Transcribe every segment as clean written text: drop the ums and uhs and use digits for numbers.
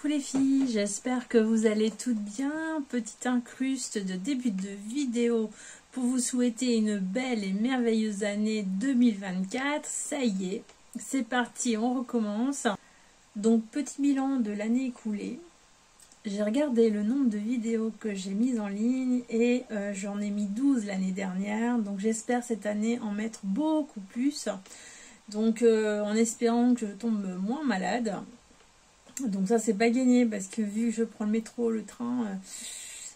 Coucou les filles, j'espère que vous allez toutes bien. Petite incruste de début de vidéo pour vous souhaiter une belle et merveilleuse année 2024. Ça y est, c'est parti, on recommence. Donc petit bilan de l'année écoulée. J'ai regardé le nombre de vidéos que j'ai mises en ligne et j'en ai mis 12 l'année dernière. Donc j'espère cette année en mettre beaucoup plus. Donc en espérant que je tombe moins malade. Donc ça c'est pas gagné parce que vu que je prends le métro, le train,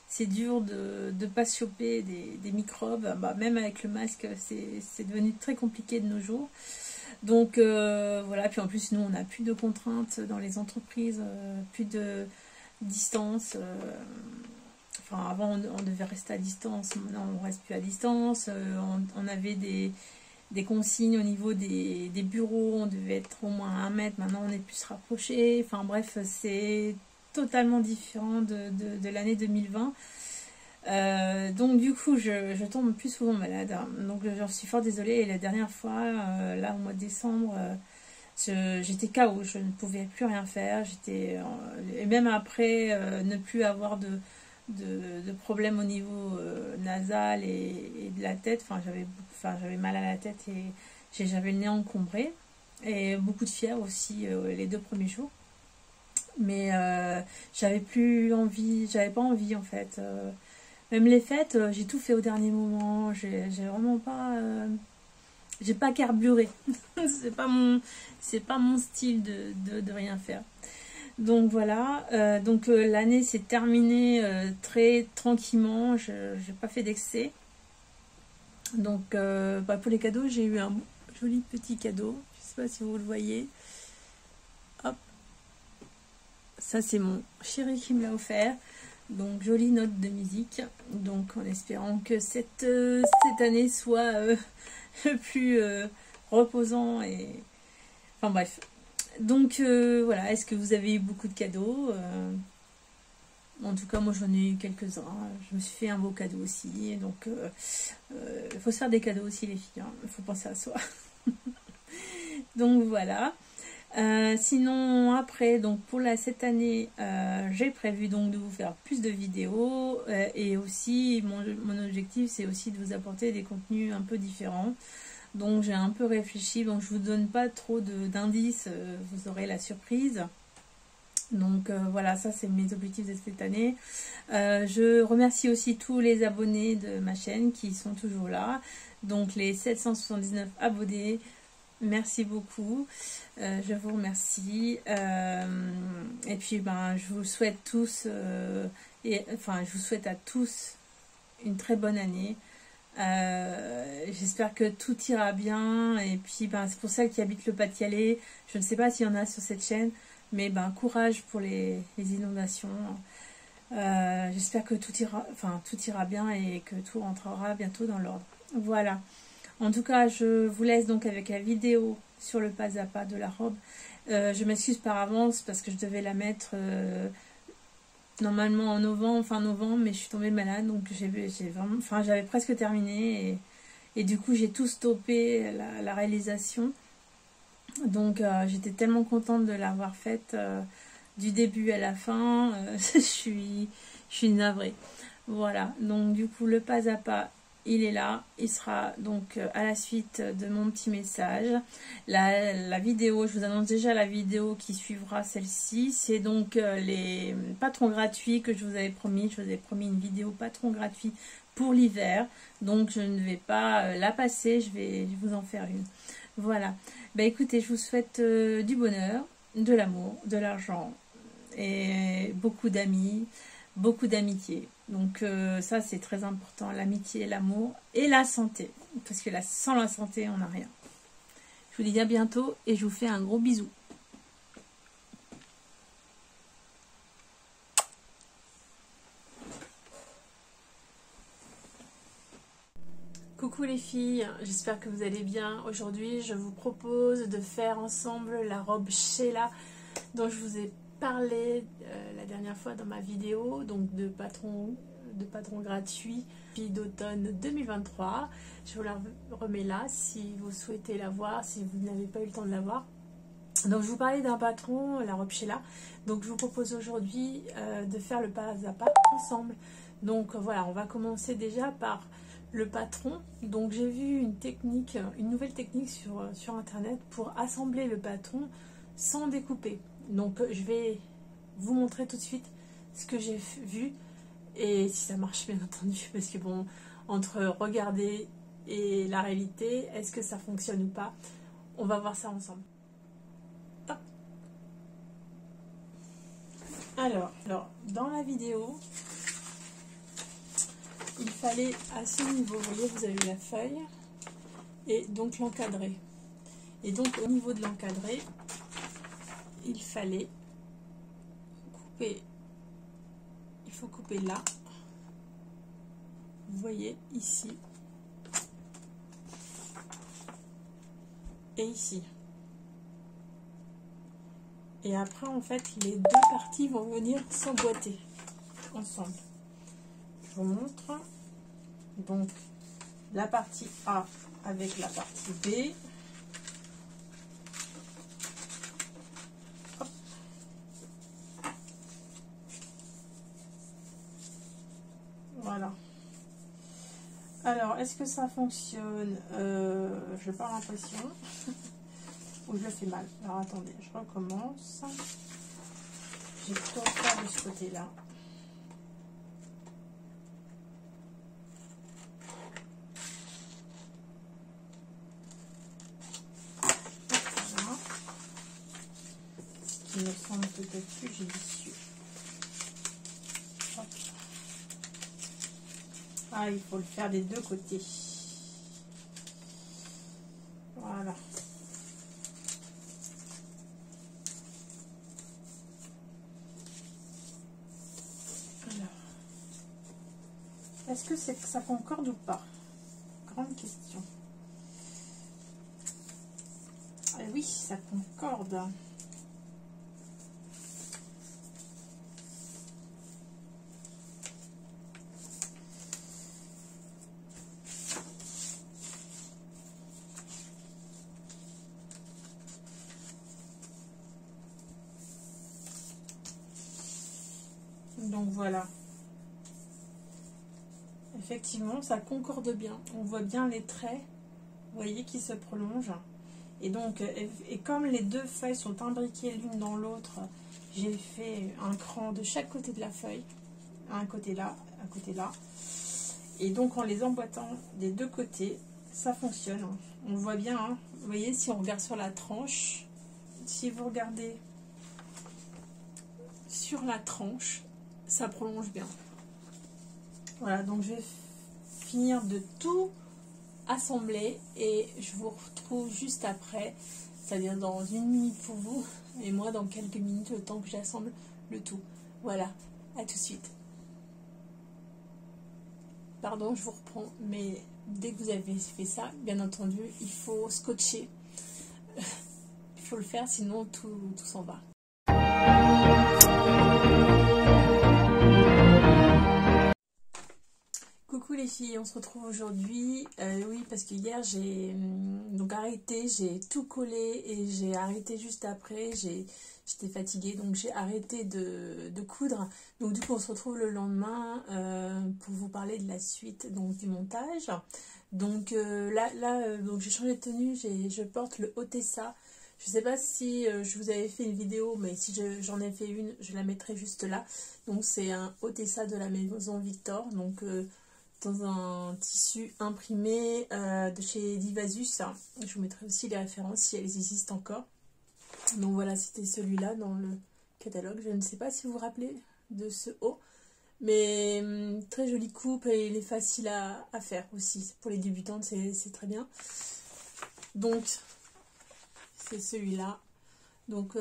c'est dur de ne pas se choper des microbes. Bah, même avec le masque, c'est devenu très compliqué de nos jours. Donc voilà, puis en plus nous on n'a plus de contraintes dans les entreprises, plus de distance. Enfin avant on devait rester à distance, maintenant on reste plus à distance. On avait des consignes au niveau des bureaux, on devait être au moins à 1 mètre, maintenant on est plus rapproché. Enfin bref, c'est totalement différent de l'année 2020. Donc du coup, je tombe plus souvent malade. Donc j'en suis fort désolée. Et la dernière fois, là au mois de décembre, j'étais KO, je ne pouvais plus rien faire. Et même après, ne plus avoir de problèmes au niveau nasal et de la tête. J'avais mal à la tête et j'avais le nez encombré. Et beaucoup de fièvre aussi les 2 premiers jours. Mais j'avais pas envie en fait. Même les fêtes, j'ai tout fait au dernier moment. J'ai vraiment pas... j'ai pas carburé. c'est pas mon style de rien faire. Donc voilà, l'année s'est terminée très tranquillement, je n'ai pas fait d'excès. Donc pour les cadeaux, j'ai eu un joli petit cadeau, je ne sais pas si vous le voyez. Hop, ça c'est mon chéri qui me l'a offert. Donc jolie note de musique, donc en espérant que cette année soit le plus reposant et... Enfin bref. Donc voilà, est-ce que vous avez eu beaucoup de cadeaux? En tout cas, moi j'en ai eu quelques-uns. Je me suis fait un beau cadeau aussi. Donc il faut se faire des cadeaux aussi les filles. Il faut penser à soi. Donc voilà. Sinon après, donc pour cette année, j'ai prévu donc de vous faire plus de vidéos. Et aussi, mon objectif c'est aussi de vous apporter des contenus un peu différents. Donc j'ai un peu réfléchi, donc je vous donne pas trop d'indices, vous aurez la surprise. Donc voilà, ça c'est mes objectifs de cette année. Je remercie aussi tous les abonnés de ma chaîne qui sont toujours là. Donc les 779 abonnés, merci beaucoup. Je vous remercie. Et puis je vous souhaite tous, je vous souhaite à tous une très bonne année. J'espère que tout ira bien et puis c'est pour celles qui habitent le Pas-de-Calais, je ne sais pas s'il y en a sur cette chaîne, mais courage pour les inondations. J'espère que tout ira bien et que tout rentrera bientôt dans l'ordre. Voilà, en tout cas je vous laisse donc avec la vidéo sur le pas à pas de la robe. Je m'excuse par avance parce que je devais la mettre normalement en fin novembre, mais je suis tombée malade, donc j'avais presque terminé et du coup j'ai tout stoppé la réalisation. Donc j'étais tellement contente de l'avoir faite du début à la fin. je suis navrée. Voilà, donc du coup le pas à pas, il est là, il sera donc à la suite de mon petit message. La vidéo, je vous annonce déjà la vidéo qui suivra celle-ci. C'est donc les patrons gratuits que je vous avais promis. Je vous avais promis une vidéo patron gratuit pour l'hiver. Donc je ne vais pas la passer, je vais vous en faire une. Voilà. Écoutez, je vous souhaite du bonheur, de l'amour, de l'argent et beaucoup d'amis, beaucoup d'amitié. Donc ça c'est très important, l'amitié, l'amour et la santé. Parce que sans la santé, on n'a rien. Je vous dis à bientôt et je vous fais un gros bisou. Coucou les filles, j'espère que vous allez bien. Aujourd'hui, je vous propose de faire ensemble la robe Sheila dont je vous ai parlé la dernière fois dans ma vidéo, donc de patron gratuit d'automne 2023. Je vous la remets là si vous souhaitez la voir, si vous n'avez pas eu le temps de la voir. Donc je vous parlais d'un patron, la robe Sheila. Donc je vous propose aujourd'hui de faire le pas à pas ensemble. Donc voilà, on va commencer déjà par le patron. Donc j'ai vu une nouvelle technique sur internet pour assembler le patron sans découper. Donc je vais vous montrer tout de suite ce que j'ai vu et si ça marche bien entendu, parce que bon, entre regarder et la réalité, est-ce que ça fonctionne ou pas, on va voir ça ensemble. Hop. Alors, dans la vidéo, il fallait à ce niveau, vous voyez, vous avez la feuille et donc l'encadrer. Et donc au niveau de l'encadré, il fallait couper, il faut couper là, vous voyez ici et ici. Et après en fait les deux parties vont venir s'emboîter ensemble. Je vous montre. Donc la partie A avec la partie B. Hop. Voilà. Alors, est-ce que ça fonctionne? Je n'ai pas l'impression. Ou je le fais mal. Alors attendez, je recommence. J'ai plutôt faire de ce côté-là. Voilà. Ce qui me semble peut-être plus judicieux. Hop. Ah, il faut le faire des deux côtés. Voilà. Est-ce que ça concorde ou pas? Grande question. Ah oui, ça concorde. Donc voilà. Effectivement, ça concorde bien. On voit bien les traits, vous voyez, qui se prolongent. Et donc, et comme les deux feuilles sont imbriquées l'une dans l'autre, j'ai fait un cran de chaque côté de la feuille. Un côté là, un côté là. Et donc, en les emboîtant des deux côtés, ça fonctionne. On voit bien, hein. Vous voyez, si on regarde sur la tranche, si vous regardez sur la tranche, ça prolonge bien. Voilà, donc je vais finir de tout assembler et je vous retrouve juste après, c'est-à-dire dans 1 minute pour vous et moi dans quelques minutes, le temps que j'assemble le tout. Voilà, à tout de suite. Pardon, je vous reprends, mais dès que vous avez fait ça, bien entendu, il faut scotcher. Il faut le faire, sinon tout s'en va. Coucou les filles, on se retrouve aujourd'hui. Oui, parce que hier j'ai donc arrêté, j'ai tout collé et j'ai arrêté juste après. J'étais fatiguée, donc j'ai arrêté de coudre. Donc du coup, on se retrouve le lendemain pour vous parler de la suite donc du montage. Donc donc j'ai changé de tenue, je porte le Otessa. Je ne sais pas si je vous avais fait une vidéo, mais si j'en ai fait une, je la mettrai juste là. Donc c'est un Otessa de la maison Victor, donc dans un tissu imprimé de chez Divasus. Je vous mettrai aussi les références si elles existent encore. Donc voilà, c'était celui-là dans le catalogue. Je ne sais pas si vous vous rappelez de ce haut, mais très jolie coupe et il est facile à faire aussi. Pour les débutantes, c'est très bien. Donc c'est celui-là. Donc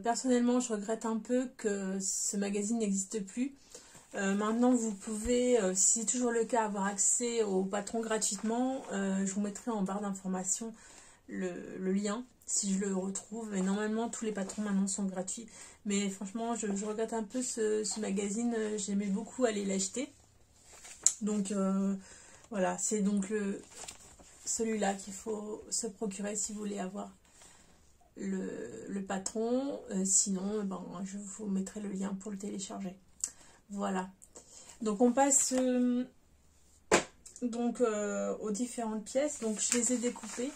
personnellement, je regrette un peu que ce magazine n'existe plus. Maintenant, vous pouvez, si c'est toujours le cas, avoir accès au patron gratuitement. Je vous mettrai en barre d'informations le lien, si je le retrouve. Et normalement, tous les patrons maintenant sont gratuits. Mais franchement, je regrette un peu ce magazine. J'aimais beaucoup aller l'acheter. Donc, voilà, c'est donc celui-là qu'il faut se procurer si vous voulez avoir le patron. Sinon, ben, je vous mettrai le lien pour le télécharger. Voilà. Donc on passe aux différentes pièces. Donc je les ai découpées.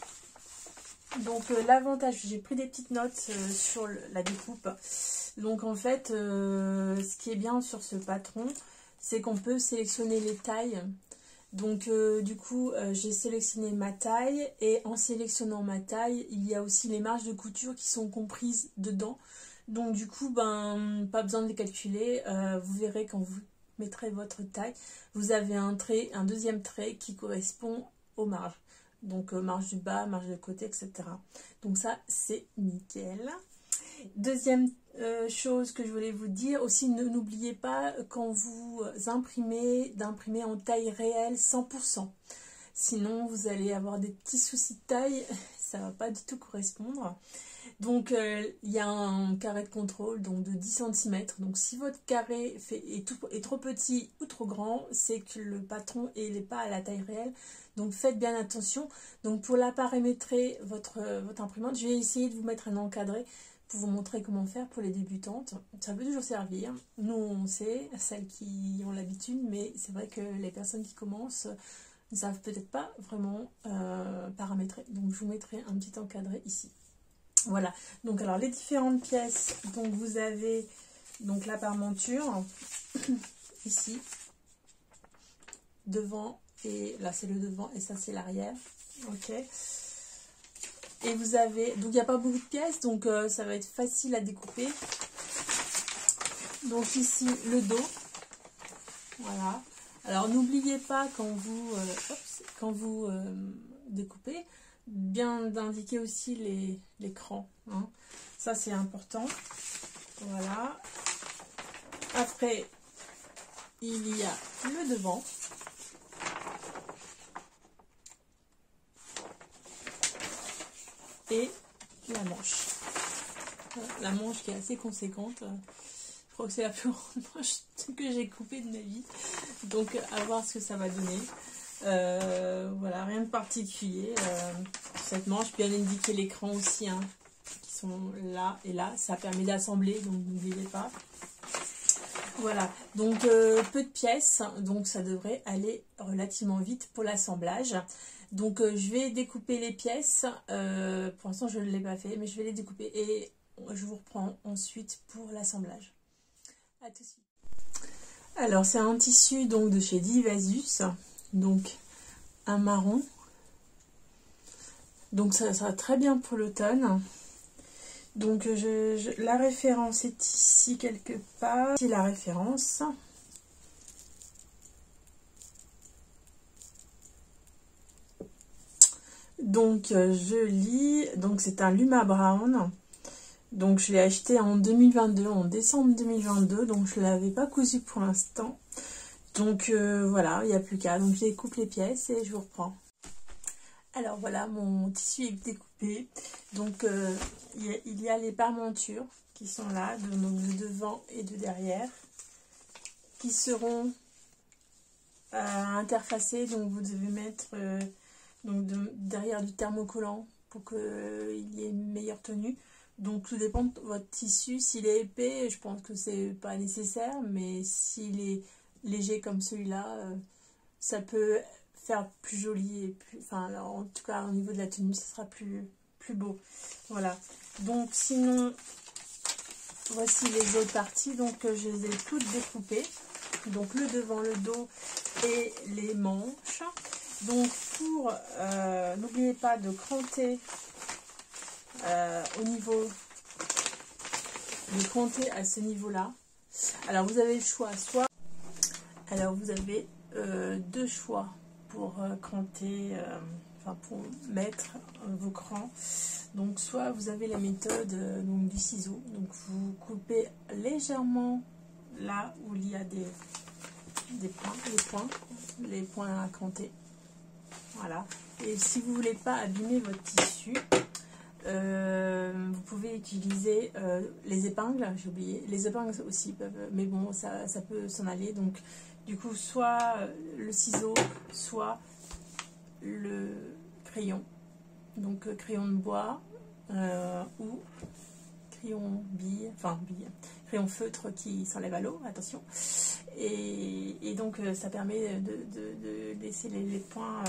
Donc l'avantage, j'ai pris des petites notes sur la découpe. Donc en fait, ce qui est bien sur ce patron, c'est qu'on peut sélectionner les tailles. Donc du coup, j'ai sélectionné ma taille, et en sélectionnant ma taille, il y a aussi les marges de couture qui sont comprises dedans. Donc du coup, ben, pas besoin de les calculer. Vous verrez quand vous mettrez votre taille, vous avez un deuxième trait qui correspond aux marges. Donc marge du bas, marge de côté, etc. Donc ça, c'est nickel. Deuxième chose que je voulais vous dire aussi, n'oubliez pas quand vous imprimez, d'imprimer en taille réelle 100%. Sinon, vous allez avoir des petits soucis de taille, ça va pas du tout correspondre. Donc, il y a un carré de contrôle donc de 10 cm. Donc, si votre carré est trop petit ou trop grand, c'est que le patron n'est pas à la taille réelle. Donc, faites bien attention. Donc, pour la paramétrer, votre imprimante, je vais essayer de vous mettre un encadré pour vous montrer comment faire pour les débutantes. Ça peut toujours servir. Nous, on sait, celles qui ont l'habitude, mais c'est vrai que les personnes qui commencent ne savent peut-être pas vraiment paramétrer. Donc, je vous mettrai un petit encadré ici. Voilà, donc alors les différentes pièces, donc vous avez donc la parementure, ici, devant, et là c'est le devant et ça c'est l'arrière, ok. Et vous avez, donc il n'y a pas beaucoup de pièces, donc ça va être facile à découper. Donc ici le dos, voilà. Alors n'oubliez pas quand vous découpez, bien d'indiquer aussi l'écran, hein. Ça c'est important. Voilà. Après, il y a le devant. Et la manche. La manche qui est assez conséquente. Je crois que c'est la plus grande manche que j'ai coupée de ma vie. Donc à voir ce que ça va donner. Voilà, rien de particulier. Cette manche, bien indiquer l'écran aussi, hein, qui sont là et là. Ça permet d'assembler, donc n'oubliez pas. Voilà, donc peu de pièces, donc ça devrait aller relativement vite pour l'assemblage. Donc je vais découper les pièces. Pour l'instant je ne l'ai pas fait, mais je vais les découper et je vous reprends ensuite pour l'assemblage. À tout de suite. Alors c'est un tissu donc de chez Divasus, donc un marron. Donc ça sera très bien pour l'automne. Donc la référence est ici quelque part. Ici la référence. Donc je lis, donc c'est un Luma Brown. Donc je l'ai acheté en 2022, en décembre 2022. Donc je ne l'avais pas cousu pour l'instant. Donc voilà, il n'y a plus qu'à. Donc je découpe les pièces et je vous reprends. Alors voilà, mon tissu est découpé. Donc il y a les parementures qui sont là, de devant et de derrière, qui seront interfacées. Donc vous devez mettre derrière du thermocollant pour qu'il y ait une meilleure tenue. Donc tout dépend de votre tissu. S'il est épais, je pense que c'est pas nécessaire, mais s'il est léger comme celui-là, ça peut faire plus joli et plus, enfin alors, en tout cas au niveau de la tenue ça sera plus beau. Voilà, donc sinon voici les autres parties. Donc je les ai toutes découpées, donc le devant, le dos et les manches. Donc pour n'oubliez pas de cranter au niveau, de cranter à ce niveau là. Alors vous avez le choix, soit alors vous avez deux choix pour cranter, enfin pour mettre vos crans. Donc soit vous avez la méthode donc du ciseau, donc vous coupez légèrement là où il y a les points à cranter. Voilà. Et si vous voulez pas abîmer votre tissu, vous pouvez utiliser les épingles. J'ai oublié, les épingles aussi peuvent, mais bon ça peut s'en aller. Donc du coup soit le ciseau, soit le crayon, donc crayon de bois, ou crayon bille, enfin bille, crayon feutre qui s'enlève à l'eau, attention. Et donc ça permet de laisser les points,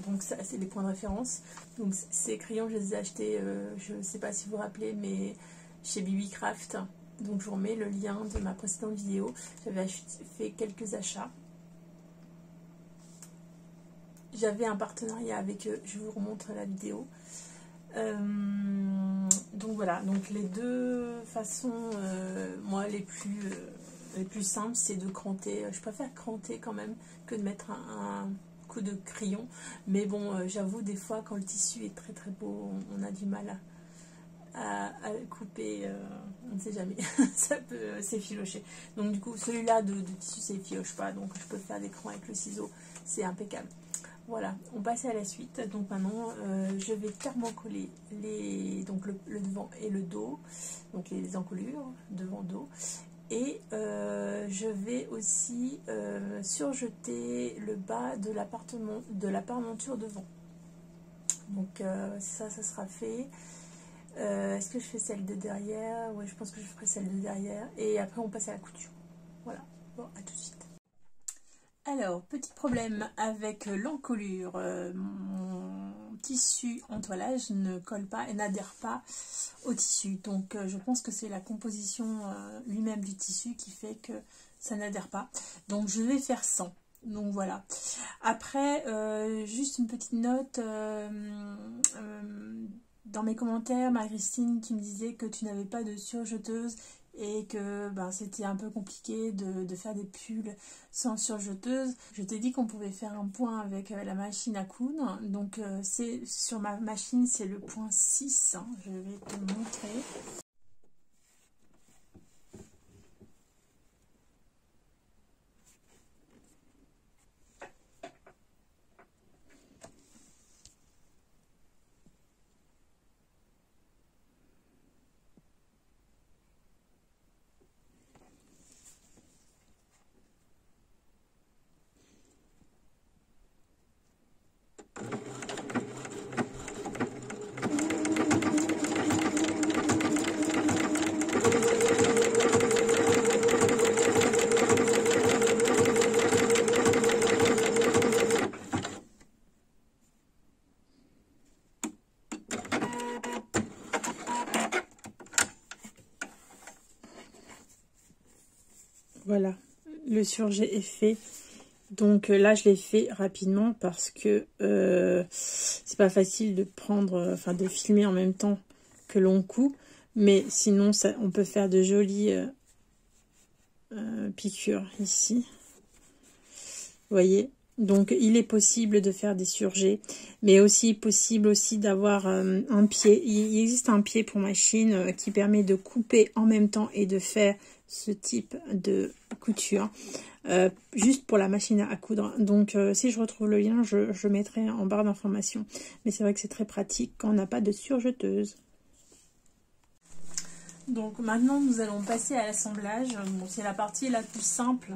donc ça c'est les points de référence. Donc ces crayons je les ai achetés, je ne sais pas si vous vous rappelez, mais chez BB Craft. Donc je vous remets le lien de ma précédente vidéo. J'avais fait quelques achats. J'avais un partenariat avec eux, je vous remontre la vidéo. Donc voilà, donc les deux façons, moi les plus simples, c'est de cranter. Je préfère cranter quand même que de mettre un coup de crayon. Mais bon, j'avoue, des fois, quand le tissu est très très beau, on a du mal à le couper. On ne sait jamais, ça peut s'effilocher. Donc du coup, celui-là de tissu s'effiloche pas, donc je peux faire des crans avec le ciseau, c'est impeccable. Voilà, on passe à la suite. Donc maintenant, je vais thermocoller donc le devant et le dos, donc les encolures devant-dos. Et je vais aussi surjeter le bas de la parmenture devant. Donc ça sera fait. Est-ce que je fais celle de derrière? Oui, je pense que je ferai celle de derrière. Et après, on passe à la couture. Voilà, bon, à tout de suite. Alors, petit problème avec l'encolure, mon tissu en toilage ne colle pas et n'adhère pas au tissu. Donc, je pense que c'est la composition lui-même du tissu qui fait que ça n'adhère pas. Donc, je vais faire sans. Donc, voilà. Après, juste une petite note, dans mes commentaires, Marie-Christine qui me disait que tu n'avais pas de surjeteuse et que c'était un peu compliqué de faire des pulls sans surjeteuse. Je t'ai dit qu'on pouvait faire un point avec la machine à coudre. Donc c'est sur ma machine, c'est le point 6. Hein. Je vais te montrer. Voilà, le surjet est fait. Donc là, je l'ai fait rapidement parce que c'est pas facile de prendre, de filmer en même temps que l'on coud. Mais sinon, on peut faire de jolies piqûres ici. Vous voyez? Donc il est possible de faire des surjets, mais aussi possible aussi d'avoir un pied. Il existe un pied pour machine qui permet de couper en même temps et de faire ce type de couture, juste pour la machine à coudre. Donc si je retrouve le lien, je mettrai en barre d'informations. Mais c'est vrai que c'est très pratique quand on n'a pas de surjeteuse. Donc maintenant nous allons passer à l'assemblage. Bon, c'est la partie la plus simple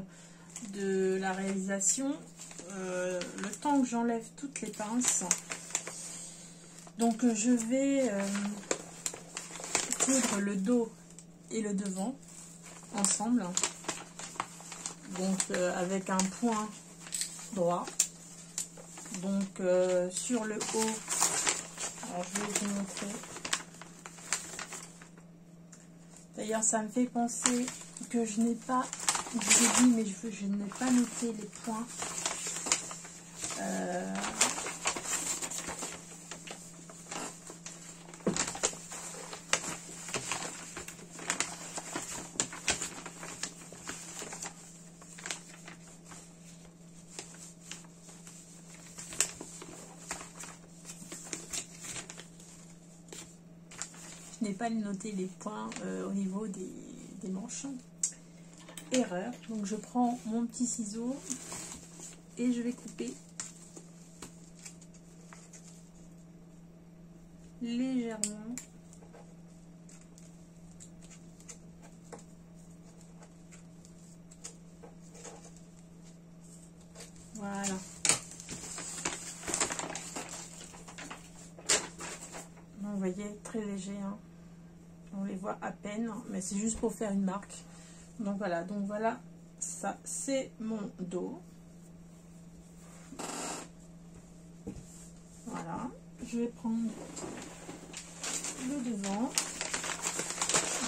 de la réalisation. Le temps que j'enlève toutes les pinces, donc je vais coudre le dos et le devant ensemble, donc avec un point droit. Donc sur le haut, alors je vais vous montrer. D'ailleurs ça me fait penser que je n'ai pas, je vous ai dit, mais je n'ai pas noté les points. Je n'ai pas noté les points au niveau des manches. Erreur. Donc je prends mon petit ciseau et je vais couper légèrement. Voilà. Vous voyez, légers, hein. On les voit à peine, mais c'est juste pour faire une marque. Donc voilà, ça c'est mon dos. Voilà, je vais prendre le devant.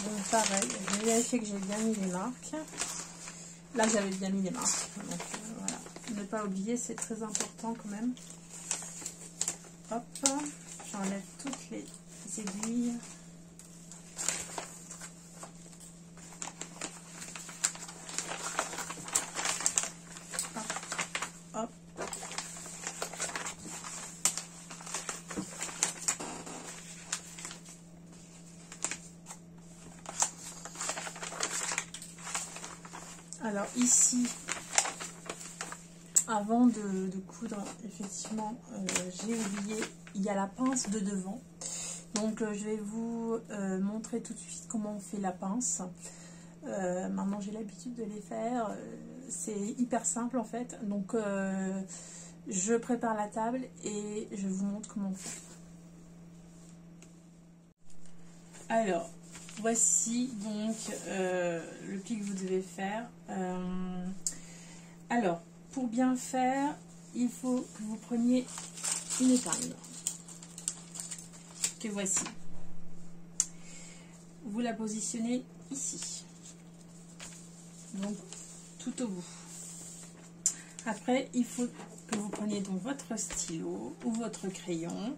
Donc pareil, je vais vérifier que j'ai bien mis les marques. Là j'avais bien mis les marques. Donc voilà, ne pas oublier, c'est très important quand même. Hop, j'enlève toutes les aiguilles. Hop, hop. Alors ici, avant de coudre, effectivement, j'ai oublié, il y a la pince de devant. Donc je vais vous montrer tout de suite comment on fait la pince. Maintenant j'ai l'habitude de les faire, c'est hyper simple en fait. Donc je prépare la table et je vous montre comment on fait. Alors, voici donc le pli que vous devez faire. Alors, pour bien faire, il faut que vous preniez une épingle. Que voici. Vous la positionnez ici. Donc, tout au bout. Après, il faut que vous preniez donc votre stylo ou votre crayon.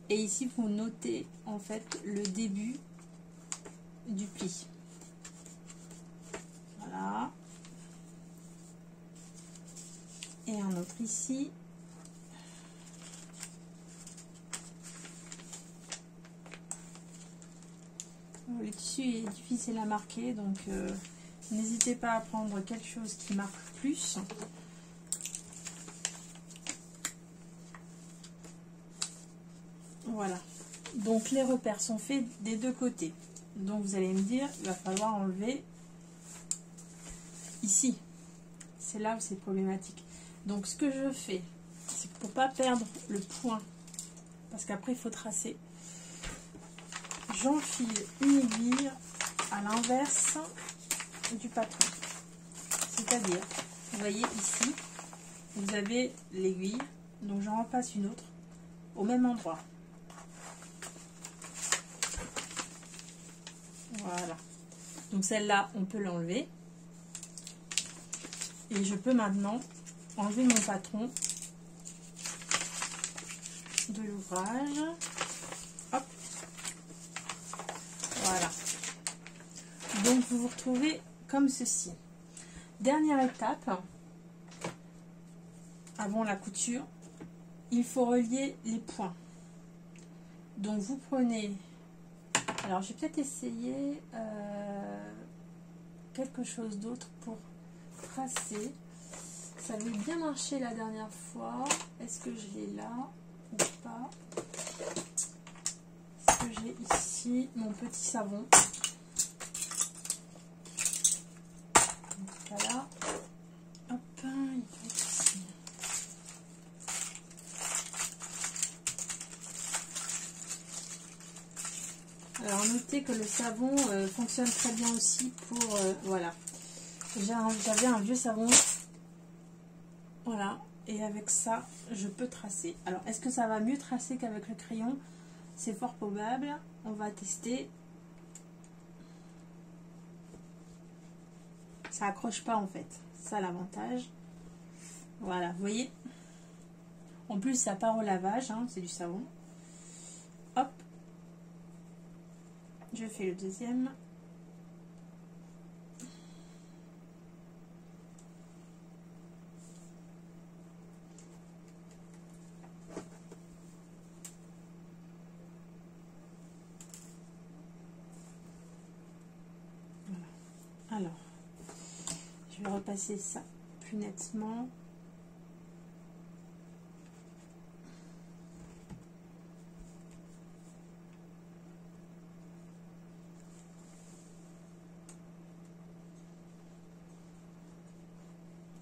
Et ici, vous notez en fait le début du pli. Voilà. Et un autre ici. Le tissu est difficile à marquer, donc n'hésitez pas à prendre quelque chose qui marque plus. Voilà. Donc les repères sont faits des deux côtés. Donc vous allez me dire, il va falloir enlever ici. C'est là où c'est problématique. Donc ce que je fais, c'est pour pas perdre le point, parce qu'après il faut tracer. J'enfile une aiguille à l'inverse du patron. C'est-à-dire, vous voyez ici, vous avez l'aiguille, donc j'en repasse une autre au même endroit. Voilà. Donc celle-là, on peut l'enlever. Et je peux maintenant enlever mon patron de l'ouvrage. Hop. Voilà. Donc vous vous retrouvez comme ceci. Dernière étape, avant la couture, il faut relier les points. Donc vous prenez, alors je vais peut-être essayer quelque chose d'autre pour tracer. Ça avait bien marché la dernière fois. Est-ce que je l'ai là ou pas? Est-ce que j'ai ici mon petit savon? Donc voilà. Hop, il doit être ici. Alors notez que le savon fonctionne très bien aussi pour voilà. J'avais un vieux savon, voilà, et avec ça je peux tracer. Alors est-ce que ça va mieux tracer qu'avec le crayon? C'est fort probable, on va tester. Ça accroche pas en fait, ça l'avantage. Voilà, vous voyez, en plus ça part au lavage, hein, c'est du savon. Hop, je fais le deuxième. Alors, je vais repasser ça plus nettement.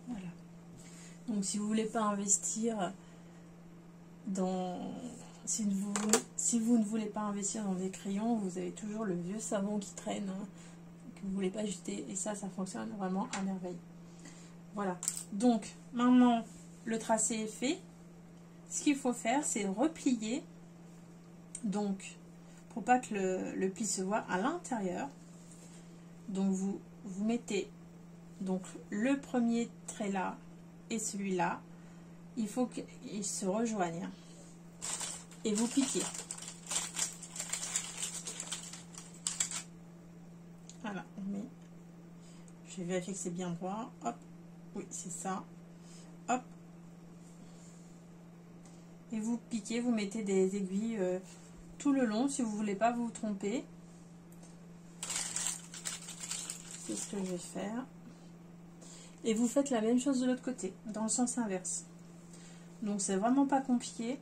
Voilà. Donc, si vous voulez pas investir dans Si vous ne voulez pas investir dans des crayons, vous avez toujours le vieux savon qui traîne, hein, que vous ne voulez pas jeter. Et ça fonctionne vraiment à merveille. Voilà. Donc, maintenant, le tracé est fait. Ce qu'il faut faire, c'est replier. Donc, pour pas que le pli se voit à l'intérieur. Donc, vous mettez donc le premier trait là et celui-là. Il faut qu'ils se rejoignent. Et vous piquez. Voilà, on met. Je vais vérifier que c'est bien droit. Hop, oui, c'est ça. Hop. Et vous piquez, vous mettez des aiguilles tout le long si vous voulez pas vous tromper. C'est ce que je vais faire. Et vous faites la même chose de l'autre côté, dans le sens inverse. Donc c'est vraiment pas compliqué.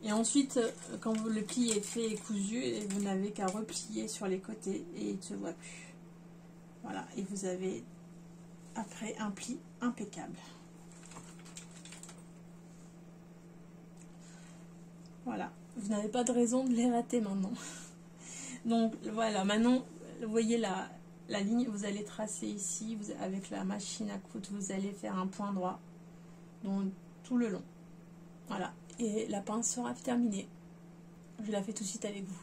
Et ensuite, quand le pli est fait et cousu, vous n'avez qu'à replier sur les côtés et il ne se voit plus. Voilà, et vous avez après un pli impeccable. Voilà, vous n'avez pas de raison de les rater maintenant. Donc voilà, maintenant, vous voyez la ligne, vous allez tracer ici, avec la machine à coudre, vous allez faire un point droit, donc tout le long. Voilà. Et la pince sera terminée. Je la fais tout de suite avec vous.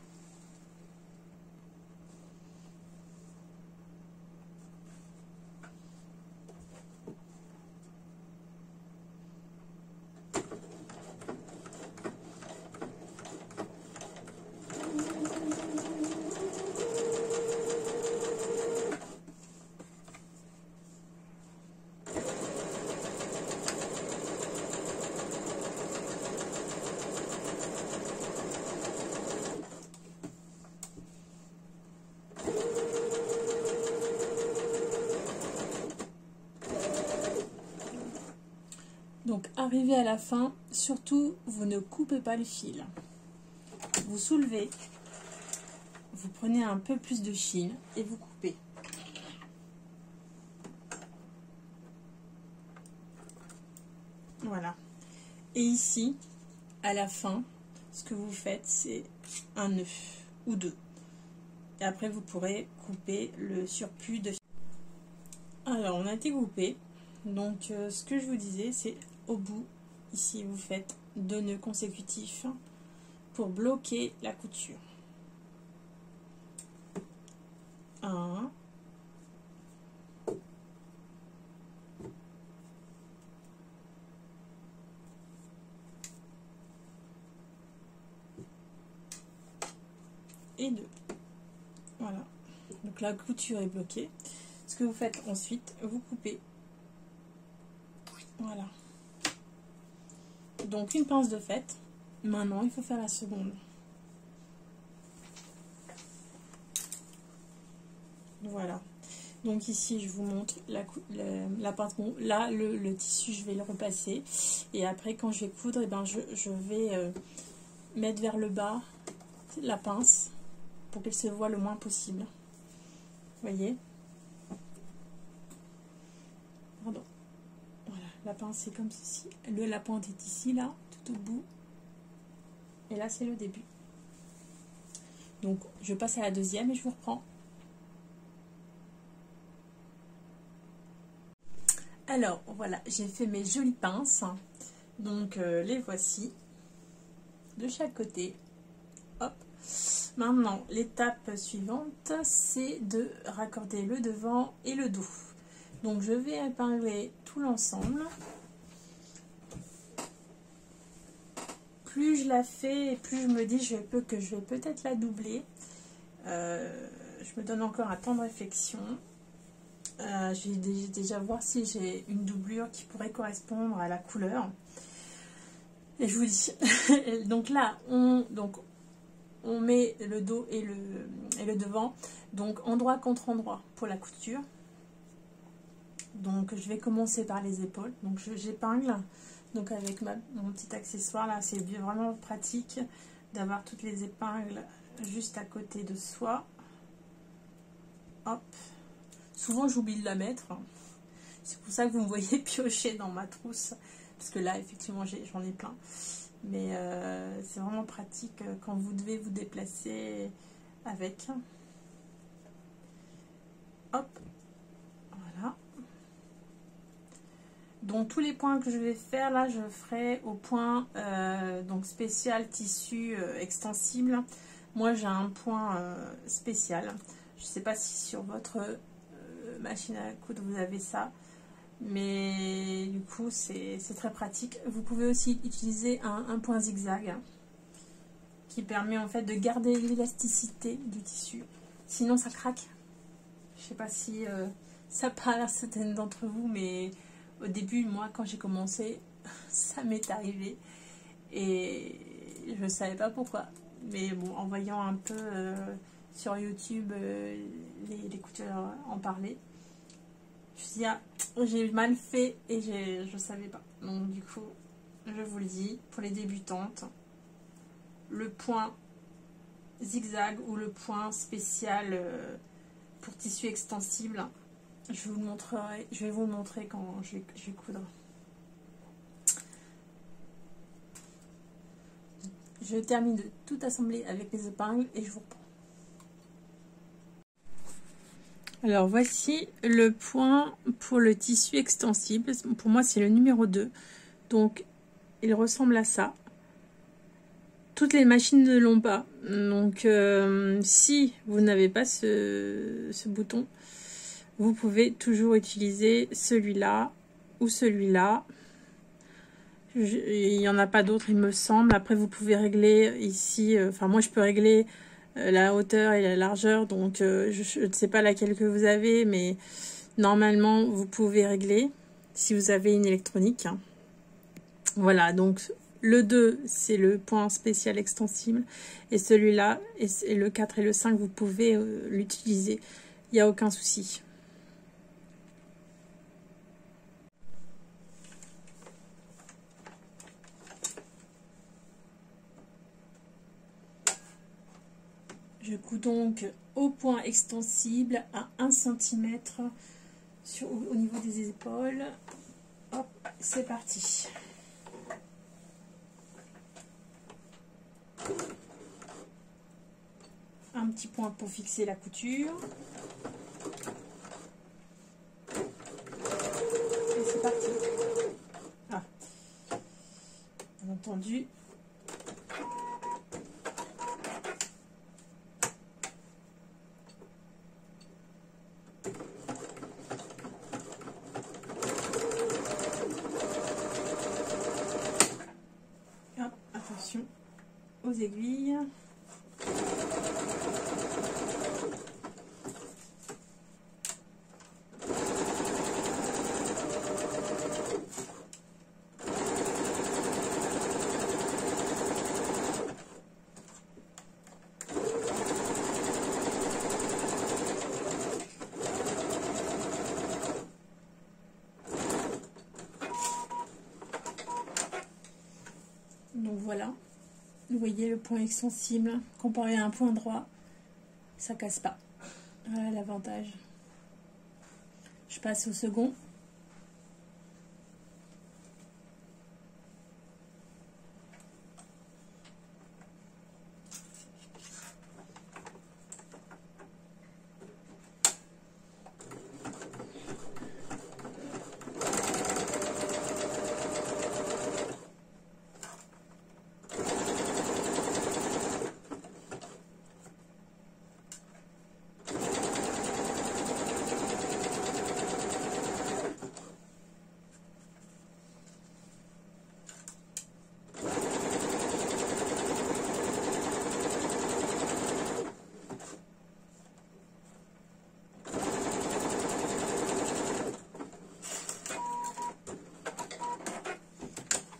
Donc arrivé à la fin, surtout vous ne coupez pas le fil. Vous soulevez, vous prenez un peu plus de fil et vous coupez. Voilà. Et ici, à la fin, ce que vous faites, c'est un nœud ou deux. Et après, vous pourrez couper le surplus de fil. Alors, on a découpé. Donc, ce que je vous disais, c'est au bout, ici, vous faites 2 nœuds consécutifs pour bloquer la couture. 1. Et 2. Voilà. Donc la couture est bloquée. Ce que vous faites ensuite, vous coupez. Voilà. Donc une pince de faite. Maintenant, il faut faire la seconde. Voilà. Donc ici, je vous montre la pince. Bon, là, le tissu, je vais le repasser. Et après, quand je vais coudre, eh ben, je vais mettre vers le bas la pince pour qu'elle se voit le moins possible. Vous voyez? Pardon. Voilà, la pince est comme ceci. La pointe est ici, là, tout au bout. Et là, c'est le début. Donc, je passe à la deuxième et je vous reprends. Alors, voilà, j'ai fait mes jolies pinces. Donc, les voici. De chaque côté. Hop. Maintenant, l'étape suivante, c'est de raccorder le devant et le dos. Donc, je vais épingler tout l'ensemble. Plus je la fais, et plus je me dis que je vais peut-être la doubler. Je me donne encore un temps de réflexion. Je vais déjà voir si j'ai une doublure qui pourrait correspondre à la couleur. Et je vous dis. Donc là, on met le dos et le devant. Donc endroit contre endroit pour la couture. Donc je vais commencer par les épaules. Donc j'épingle. Donc avec mon petit accessoire là, c'est vraiment pratique d'avoir toutes les épingles juste à côté de soi. Hop. Souvent j'oublie de la mettre. C'est pour ça que vous me voyez piocher dans ma trousse. Parce que là effectivement j'en ai plein. Mais c'est vraiment pratique quand vous devez vous déplacer avec. Hop, voilà. Donc tous les points que je vais faire là, je ferai au point donc spécial tissu extensible. Moi j'ai un point spécial. Je ne sais pas si sur votre machine à coudre vous avez ça, mais du coup c'est très pratique. Vous pouvez aussi utiliser un point zigzag qui permet en fait de garder l'élasticité du tissu, sinon ça craque. Je sais pas si ça parle à certaines d'entre vous, mais au début, moi, quand j'ai commencé, ça m'est arrivé et je ne savais pas pourquoi. Mais bon, en voyant un peu sur YouTube les coutures en parler, je me suis dit, ah, j'ai mal fait et je ne savais pas. Donc du coup, je vous le dis, pour les débutantes, le point zigzag ou le point spécial pour tissu extensible, je vais vous le montrer quand je vais coudre. Je termine de tout assembler avec les épingles et je vous reprends. Alors voici le point pour le tissu extensible. Pour moi c'est le numéro 2. Donc il ressemble à ça. Toutes les machines ne l'ont pas. Donc si vous n'avez pas ce bouton, vous pouvez toujours utiliser celui-là ou celui-là. Il n'y en a pas d'autres, il me semble. Après, vous pouvez régler ici. Enfin, moi, je peux régler la hauteur et la largeur. Donc, je ne sais pas laquelle que vous avez, mais normalement, vous pouvez régler si vous avez une électronique. Voilà, donc le 2, c'est le point spécial extensible. Et celui-là, et le 4 et le 5, vous pouvez l'utiliser. Il n'y a aucun souci. Je couds donc au point extensible à 1 cm au niveau des épaules. Hop, c'est parti. Un petit point pour fixer la couture. Et c'est parti. Ah, bien entendu. Attention aux aiguilles. Donc voilà, vous voyez le point extensible comparé à un point droit, ça casse pas. Voilà l'avantage. Je passe au second.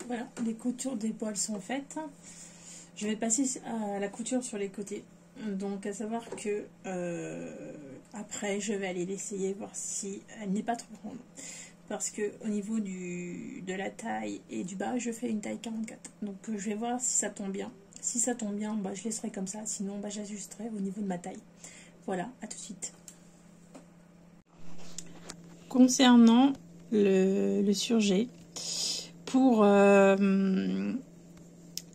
Voilà, les coutures d'épaule sont faites. Je vais passer à la couture sur les côtés. Donc à savoir que après je vais aller l'essayer, voir si elle n'est pas trop grande. Parce que au niveau de la taille et du bas, je fais une taille 44. Donc je vais voir si ça tombe bien. Si ça tombe bien, bah, je laisserai comme ça. Sinon, bah, j'ajusterai au niveau de ma taille. Voilà, à tout de suite. Concernant le surjet, pour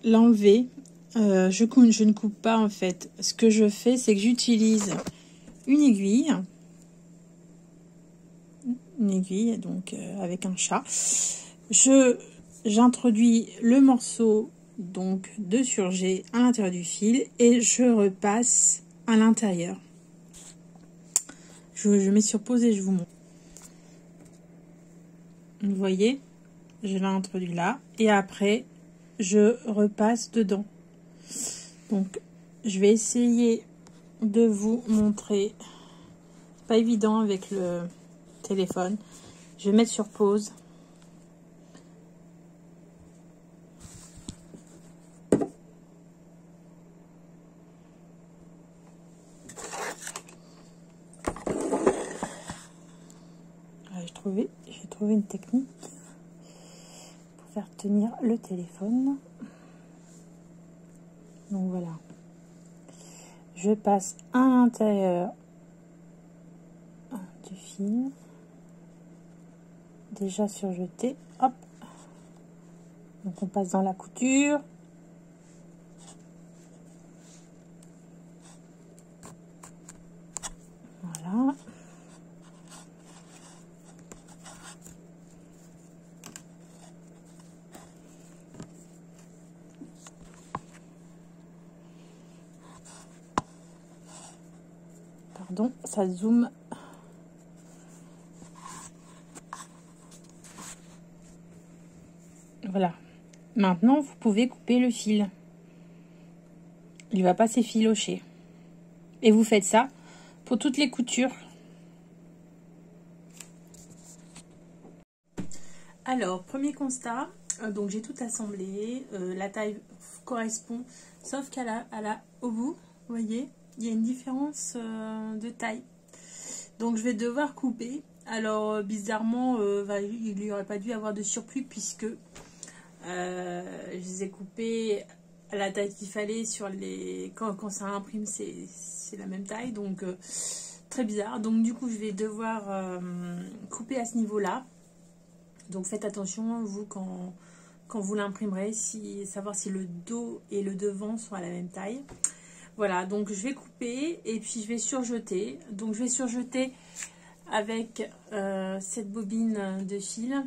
l'enlever. Je ne coupe pas en fait. Ce que je fais, c'est que j'utilise une aiguille. Donc avec un chat. J'introduis le morceau donc de surjet à l'intérieur du fil et je repasse à l'intérieur. Je mets sur pause et je vous montre. Vous voyez, je l'ai introduit là et après je repasse dedans. Donc je vais essayer de vous montrer. C'est pas évident avec le téléphone. Je vais mettre sur pause. J'ai trouvé une technique pour faire tenir le téléphone. Donc voilà. Je passe à l'intérieur du fil. Déjà surjeté. Hop. Donc on passe dans la couture. Voilà. Pardon, ça zoome. Voilà. Maintenant, vous pouvez couper le fil. Il ne va pas s'effilocher. Et vous faites ça pour toutes les coutures. Alors, premier constat. Donc, j'ai tout assemblé. La taille correspond, sauf au bout, vous voyez, il y a une différence de taille. Donc, je vais devoir couper. Alors, bizarrement, il n'y aurait pas dû avoir de surplus puisque je les ai coupés à la taille qu'il fallait sur les... Quand ça imprime, c'est la même taille. Donc, très bizarre. Donc, du coup, je vais devoir couper à ce niveau-là. Donc, faites attention, vous, quand vous l'imprimerez, savoir si le dos et le devant sont à la même taille. Voilà, donc je vais couper et puis je vais surjeter. Donc, je vais surjeter avec cette bobine de fil.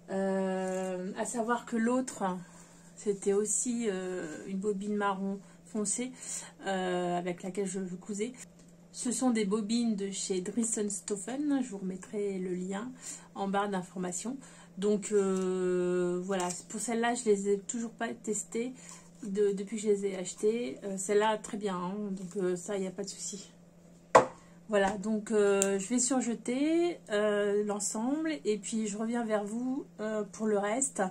À savoir que l'autre, c'était aussi une bobine marron foncé avec laquelle je cousais. Ce sont des bobines de chez Dresden-Stoffen. Je vous remettrai le lien en barre d'informations. Donc voilà, pour celle-là, je les ai toujours pas testées depuis que je les ai achetées. Celle-là, très bien, hein, donc ça, il n'y a pas de souci. Voilà, donc je vais surjeter l'ensemble et puis je reviens vers vous pour le reste.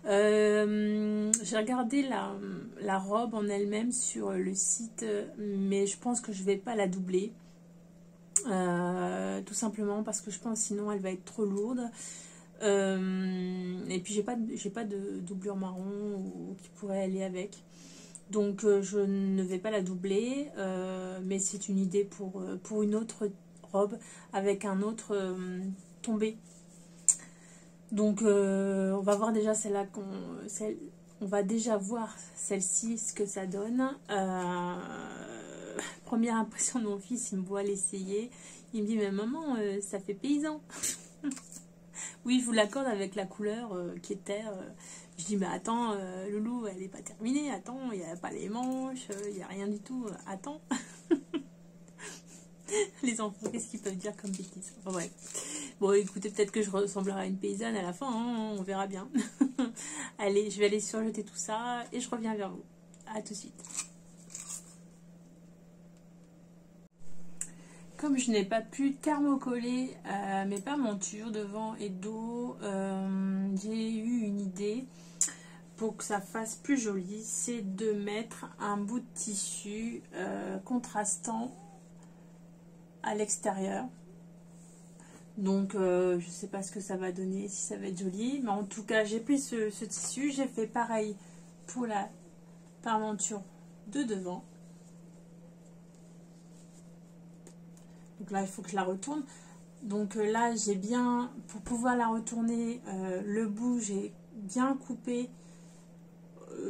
J'ai regardé la robe en elle-même sur le site, mais je pense que je vais pas la doubler. Tout simplement parce que je pense sinon elle va être trop lourde. Et puis j'ai pas de doublure marron qui pourrait aller avec. Donc je ne vais pas la doubler, mais c'est une idée pour une autre robe avec un autre tombé. Donc on va voir déjà celle-là, on va déjà voir celle-ci, ce que ça donne. Première impression de mon fils, il me voit l'essayer. Il me dit, mais maman, ça fait paysan. Oui, je vous l'accorde avec la couleur qui est terre. Je dis, mais attends, Loulou, elle n'est pas terminée. Attends, il n'y a pas les manches, il n'y a rien du tout. Attends. Les enfants, qu'est-ce qu'ils peuvent dire comme bêtises? Enfin, ouais. Bon, écoutez, peut-être que je ressemblerai à une paysanne à la fin. Hein, on verra bien. Allez, je vais aller surjeter tout ça et je reviens vers vous. À tout de suite. Comme je n'ai pas pu thermocoller mes pamentures devant et dos, j'ai eu une idée pour que ça fasse plus joli, c'est de mettre un bout de tissu contrastant à l'extérieur. Donc je ne sais pas ce que ça va donner, si ça va être joli, mais en tout cas j'ai pris ce tissu, j'ai fait pareil pour la parmenture de devant. Donc là, il faut que je la retourne. Donc là, j'ai bien, pour pouvoir la retourner, le bout, j'ai bien coupé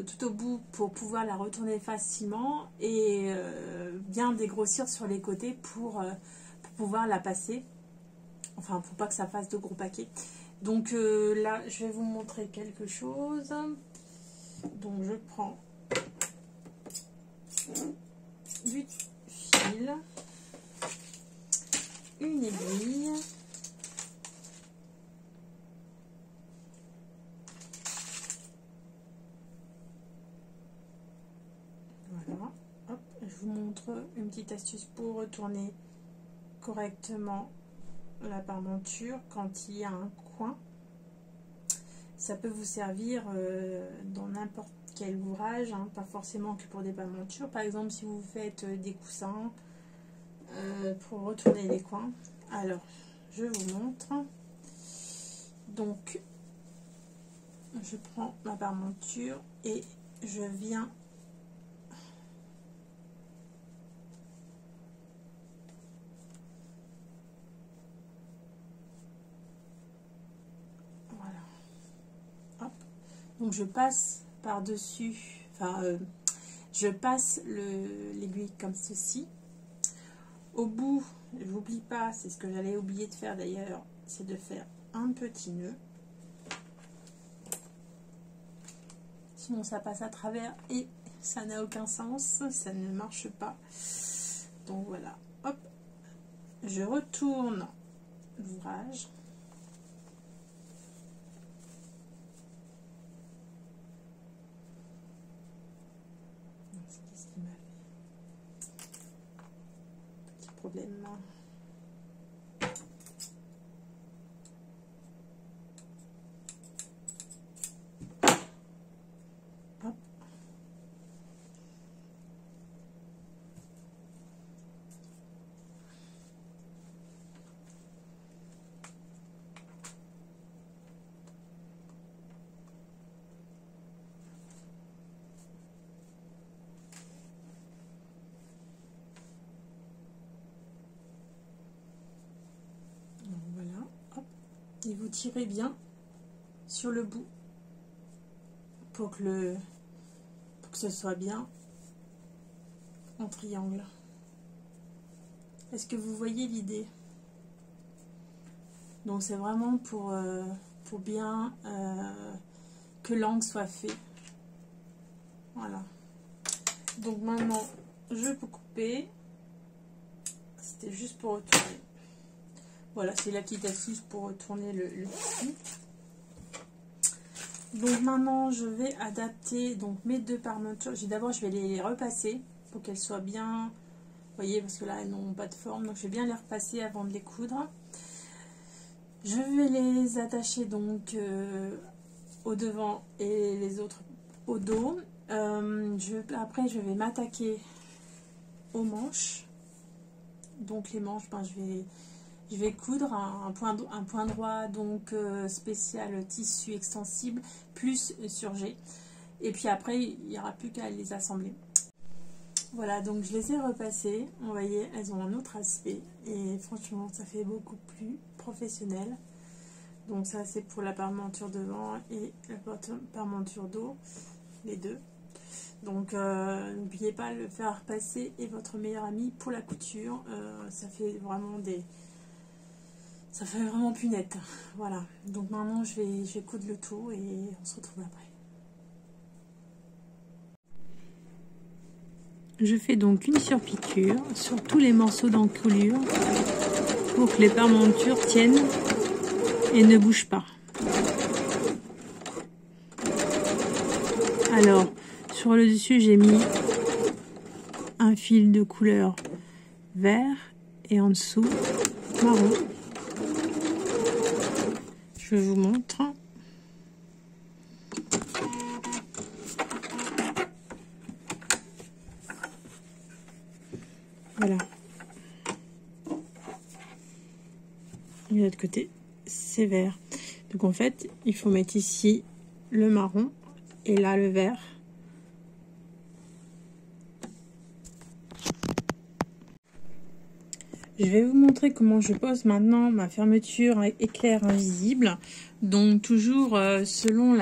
tout au bout pour pouvoir la retourner facilement et bien dégrossir sur les côtés pour pouvoir la passer. Enfin, pour pas que ça fasse de gros paquets. Donc là, je vais vous montrer quelque chose. Donc je prends du fil, une aiguille, voilà, hop, je vous montre une petite astuce pour retourner correctement la parmenture quand il y a un coin. Ça peut vous servir dans n'importe quel ouvrage, hein, pas forcément que pour des parmentures. Par exemple, si vous faites des coussins pour retourner les coins. Alors, je vous montre. Donc, je prends ma parmenture et je viens donc je passe par-dessus, enfin je passe l'aiguille comme ceci. Au bout, je n'oublie pas, c'est ce que j'allais oublier de faire d'ailleurs, c'est de faire un petit nœud. Sinon ça passe à travers et ça n'a aucun sens, ça ne marche pas. Donc voilà, hop, je retourne l'ouvrage. Qu'est-ce qui m'a fait? Petit problème là. Hop. Voilà, hop. Et vous tirez bien sur le bout pour que ce soit bien en triangle. Est-ce que vous voyez l'idée? Donc c'est vraiment pour bien que l'angle soit fait. Voilà. Donc maintenant je peux couper. C'était juste pour retourner. Voilà, c'est la petite astuce pour retourner le tissu. Donc maintenant je vais adapter donc mes deux parmentures. D'abord je vais les repasser pour qu'elles soient bien, vous voyez, parce que là elles n'ont pas de forme, donc je vais bien les repasser avant de les coudre. Je vais les attacher donc au devant et les autres au dos. Après je vais m'attaquer aux manches. Donc les manches, ben, je vais coudre un point droit donc spécial tissu extensible plus surgé. Et puis après il n'y aura plus qu'à les assembler. Voilà, donc je les ai repassées. Vous voyez, elles ont un autre aspect et franchement ça fait beaucoup plus professionnel. Donc ça c'est pour la parmenture devant et la parmenture dos, les deux. Donc n'oubliez pas, le faire passer est votre meilleur ami pour la couture. Ça fait vraiment plus net. Voilà, donc maintenant je vais coudre le tout et on se retrouve après. Je fais donc une surpiqûre sur tous les morceaux d'encolure pour que les parmentures tiennent et ne bougent pas. Alors, sur le dessus, j'ai mis un fil de couleur vert et en dessous, marron. Je vous montre. Voilà. Et de l'autre côté, c'est vert. Donc en fait, il faut mettre ici le marron et là le vert. Je vais vous montrer comment je pose maintenant ma fermeture éclair invisible. Donc toujours selon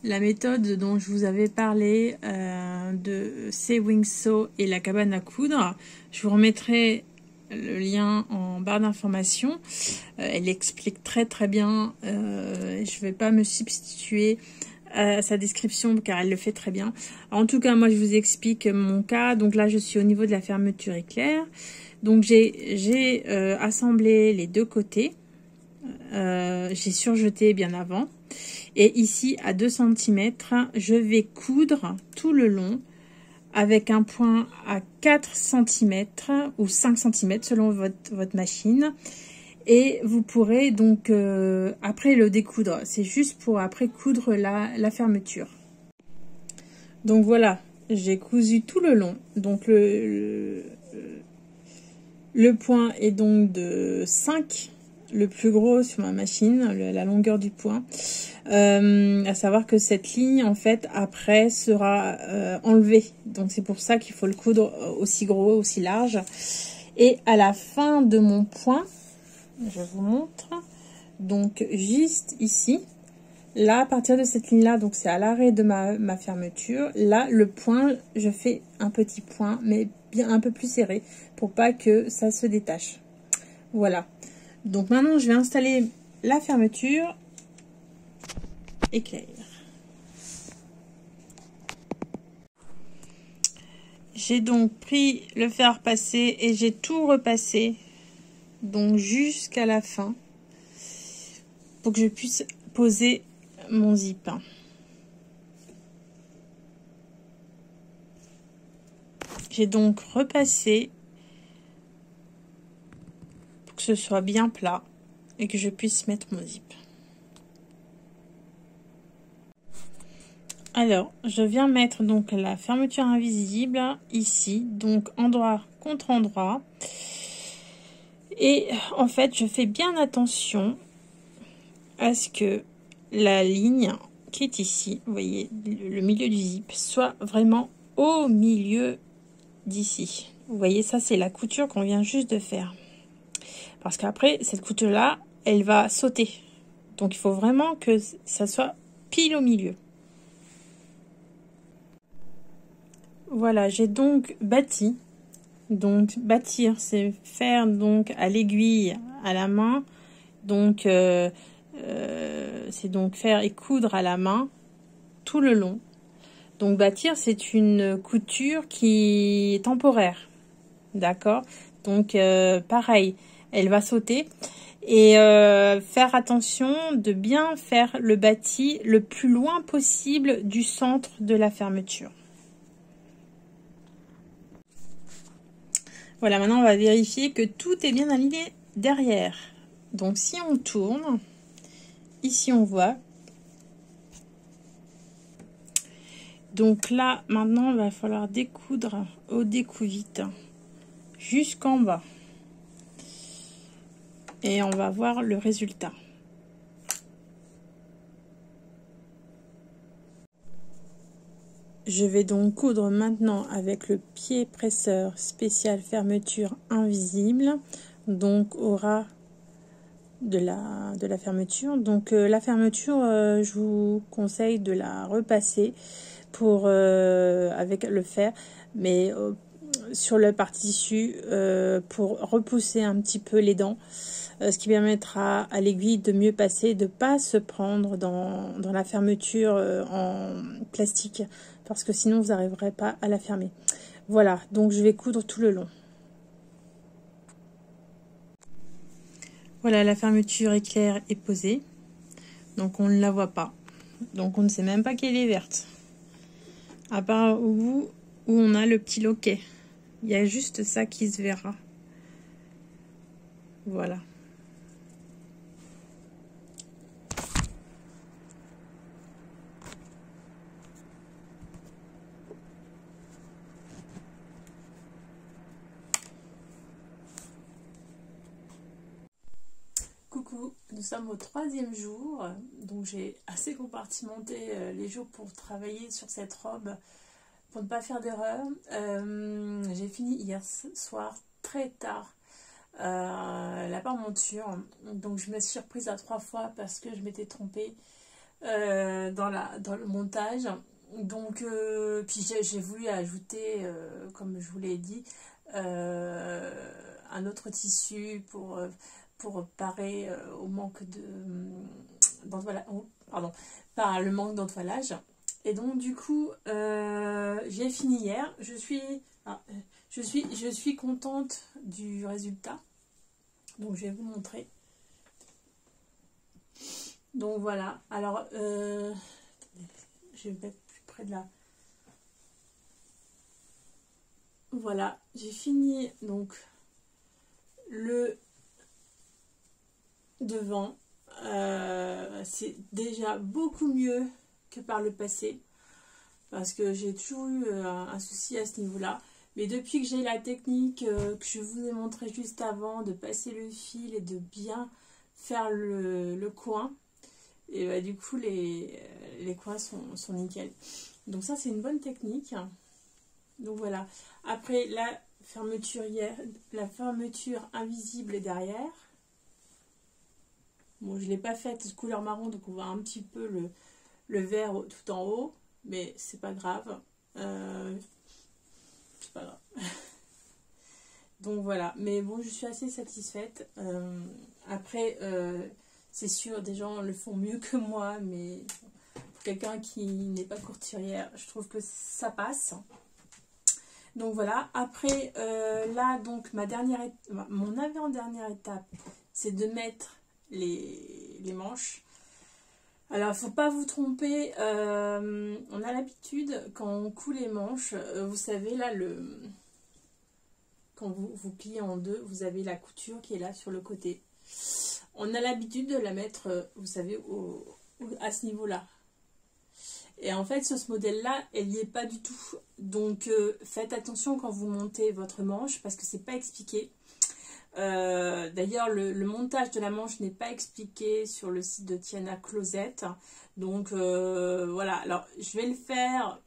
la méthode dont je vous avais parlé de Sewing Sew et la cabane à coudre. Je vous remettrai le lien en barre d'informations. Elle explique très bien. Je ne vais pas me substituer à sa description car elle le fait très bien. En tout cas, moi je vous explique mon cas. Donc là, je suis au niveau de la fermeture éclair. Donc j'ai assemblé les deux côtés. J'ai surjeté bien avant. Et ici, à 2 cm, je vais coudre tout le long avec un point à 4 cm ou 5 cm selon votre machine. Et vous pourrez donc après le découdre. C'est juste pour après coudre la fermeture. Donc voilà, j'ai cousu tout le long. Donc le point est donc de 5, le plus gros sur ma machine, la longueur du point. À savoir que cette ligne, en fait, après sera enlevée. Donc c'est pour ça qu'il faut le coudre aussi gros, aussi large. Et à la fin de mon point, je vous montre, donc juste ici, là, à partir de cette ligne-là, donc c'est à l'arrêt de ma fermeture, là, le point, je fais un petit point, mais bien un peu plus serré, pour pas que ça se détache. Voilà. Donc maintenant, je vais installer la fermeture éclair. J'ai donc pris le fer à repasser et j'ai tout repassé, donc jusqu'à la fin, pour que je puisse poser mon zip. J'ai donc repassé pour que ce soit bien plat et que je puisse mettre mon zip. Alors, je viens mettre donc la fermeture invisible ici, donc endroit contre endroit. Et en fait, je fais bien attention à ce que la ligne qui est ici, vous voyez, le milieu du zip, soit vraiment au milieu d'ici. Vous voyez, ça c'est la couture qu'on vient juste de faire. Parce qu'après, cette couture-là, elle va sauter. Donc il faut vraiment que ça soit pile au milieu. Voilà, j'ai donc bâti. Donc bâtir, c'est faire donc à l'aiguille, à la main. Donc c'est donc faire et coudre à la main tout le long. Donc bâtir, c'est une couture qui est temporaire. D'accord? Donc pareil, elle va sauter. Et faire attention de bien faire le bâti le plus loin possible du centre de la fermeture. Voilà, maintenant on va vérifier que tout est bien aligné derrière. Donc si on tourne, ici on voit. Donc là, maintenant, il va falloir découdre au découvite jusqu'en bas. Et on va voir le résultat. Je vais donc coudre maintenant avec le pied presseur spécial fermeture invisible, donc au ras de la fermeture. Donc la fermeture, je vous conseille de la repasser pour avec le fer, mais sur la partie tissu pour repousser un petit peu les dents. Ce qui permettra à l'aiguille de mieux passer, de ne pas se prendre dans la fermeture en plastique, parce que sinon vous n'arriverez pas à la fermer. Voilà, donc je vais coudre tout le long. Voilà, la fermeture éclair est posée, donc on ne la voit pas, donc on ne sait même pas qu'elle est verte, à part au bout où on a le petit loquet. Il y a juste ça qui se verra. Voilà. Coucou, nous sommes au 3e jour, donc j'ai assez compartimenté les jours pour travailler sur cette robe pour ne pas faire d'erreur. J'ai fini hier soir très tard la parmenture, donc je me suis reprise à 3 fois parce que je m'étais trompée dans le montage. Donc, puis j'ai voulu ajouter, comme je vous l'ai dit, un autre tissu pour parer au manque d'entoilage, pardon, par le manque d'entoilage. Et donc du coup, j'ai fini hier. Je suis contente du résultat. Donc je vais vous montrer. Donc voilà. Alors, je vais mettre plus près de là. Voilà, j'ai fini donc le devant. C'est déjà beaucoup mieux que par le passé parce que j'ai toujours eu un souci à ce niveau-là. Mais depuis que j'ai la technique que je vous ai montré juste avant de passer le fil et de bien faire le coin, et bah, du coup les coins sont nickel. Donc ça c'est une bonne technique. Donc voilà. Après la fermeture invisible est derrière. Bon, je ne l'ai pas faite couleur marron, donc on voit un petit peu le vert tout en haut, mais c'est pas grave. C'est pas grave. Donc voilà, mais bon, je suis assez satisfaite. Après, c'est sûr, des gens le font mieux que moi, mais pour quelqu'un qui n'est pas courtière, je trouve que ça passe. Donc voilà, après, là, donc, mon avant-dernière étape, c'est de mettre les manches. Alors, il ne faut pas vous tromper, on a l'habitude, quand on coud les manches, vous savez, là, quand vous pliez en deux, vous avez la couture qui est là sur le côté. On a l'habitude de la mettre, vous savez, à ce niveau-là. Et en fait, sur ce modèle-là, elle n'y est pas du tout. Donc, faites attention quand vous montez votre manche parce que c'est pas expliqué. D'ailleurs, le montage de la manche n'est pas expliqué sur le site de Tiana Closet. Donc, voilà. Alors, je vais le faire